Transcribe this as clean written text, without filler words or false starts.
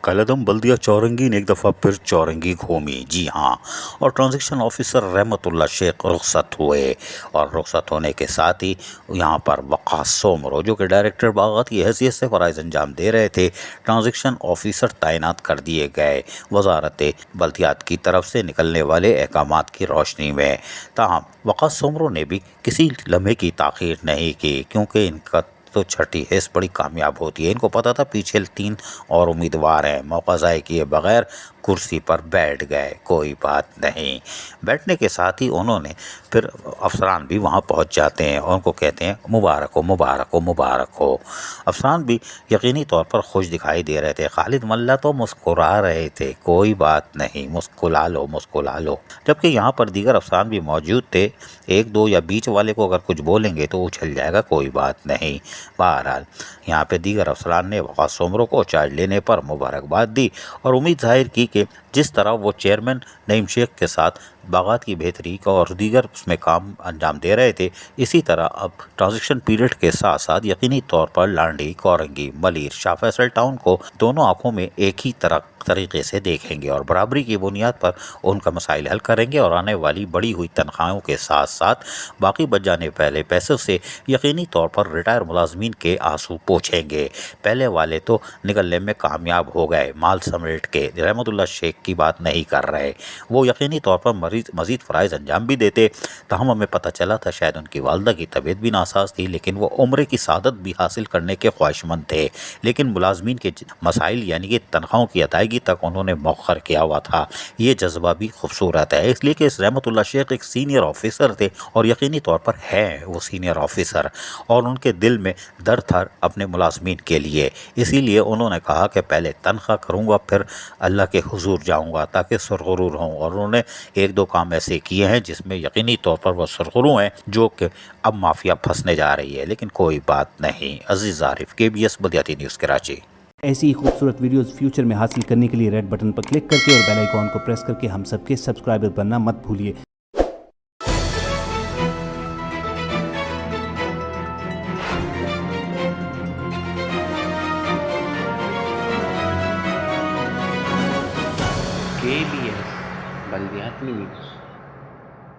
कालेदम बल्दिया चौरंगी ने एक दफ़ा फिर चौरंगी घूमी। जी हाँ, और ट्रांजैक्शन ऑफिसर रहमतुल्लाह शेख रुखसत हुए और रुखसत होने के साथ ही यहाँ पर वक़ास सोमरो जो कि डायरेक्टर बागात की हैसियत से फ़राइज़ अंजाम दे रहे थे, ट्रांजैक्शन ऑफिसर तैनात कर दिए गए वजारत बल्दियात की तरफ से निकलने वाले अहकामात की रोशनी में। ताहम वक़ास सोमरो ने भी किसी लम्हे की ताख़ीर नहीं की, क्योंकि इनका तो छठी हिस्स बड़ी कामयाब होती है। इनको पता था पीछे 3 और उम्मीदवार हैं। मौका ज़ाय किए बगैर कुर्सी पर बैठ गए। कोई बात नहीं। बैठने के साथ ही उन्होंने फिर अफसरान भी वहाँ पहुँच जाते हैं और उनको कहते हैं मुबारक हो, मुबारक हो, मुबारक हो। अफसरान भी यकीनी तौर पर खुश दिखाई दे रहे थे। खालिद मल्ला तो मुस्कुरा रहे थे, कोई बात नहीं, मुस्कुरा लो, मुस्कुरा लो। जबकि यहाँ पर दीगर अफसरान भी मौजूद थे। एक दो या बीच वाले को अगर कुछ बोलेंगे तो उछल जाएगा, कोई बात नहीं। बहरहाल यहाँ पे दीगर अफसरान ने वक़ास सोमरो को चार्ज लेने पर मुबारकबाद दी और उम्मीद जाहिर की कि जिस तरह वो चेयरमैन नईम शेख के साथ बागात की बेहतरी का और दीगर उसमें काम अंजाम दे रहे थे, इसी तरह अब ट्रांजिशन पीरियड के साथ साथ यकीनी तौर पर लांडी, कोरंगी, मलीर, शाह फैसल टाउन को दोनों आंखों में एक ही तरीके से देखेंगे और बराबरी की बुनियाद पर उनका मसाइल हल करेंगे और आने वाली बढ़ी हुई तनख्वाहों के साथ साथ बाकी बच जाने पहले पैसों से यकीनी तौर पर रिटायर मुलाजमीन के आंसू पोंछेंगे। पहले वाले तो निकलने में कामयाब हो गए, माल समेट के। रहमतुल्लाह शेख की बात नहीं कर रहे, वो यकीनी तौर पर मज़ीद फ़राइज़ अंजाम भी देते। तहम हमें पता चला था शायद उनकी वालदा की तबीयत भी नासाज थी, लेकिन वो उम्र की सादत भी हासिल करने के ख्वाहिशमंद थे। लेकिन मुलाजमीन के मसाइल यानी कि तनख्वाहों की अदायगी तक उन्होंने मौखर किया हुआ था। ये जज्बा भी खूबसूरत है, इसलिए कि रहमतुल्लाह शेख एक सीनियर ऑफिसर थे और यकीनी तौर पर है वो सीनियर ऑफिसर, और उनके दिल में दर्द था अपने मुलाजमीन के लिए। इसीलिए उन्होंने कहा कि पहले तनख्वाह करूँगा, फिर अल्लाह के हुजूर जाऊँगा ताकि सरगुरूर हों। और उन्होंने एक दो काम ऐसे किए हैं जिसमें यकीनी तौर पर वह सरगुरू हैं, जो कि अब माफिया फंसने जा रही है। लेकिन कोई बात नहीं। अजीज़ आरिफ, KBS बल्दियाती न्यूज़ कराची। ऐसी ही खूबसूरत वीडियोस फ्यूचर में हासिल करने के लिए रेड बटन पर क्लिक करके और बेल आइकॉन को प्रेस करके हम सबके सब्सक्राइबर बनना मत भूलिए। KBS बल्दियाती न्यूज़।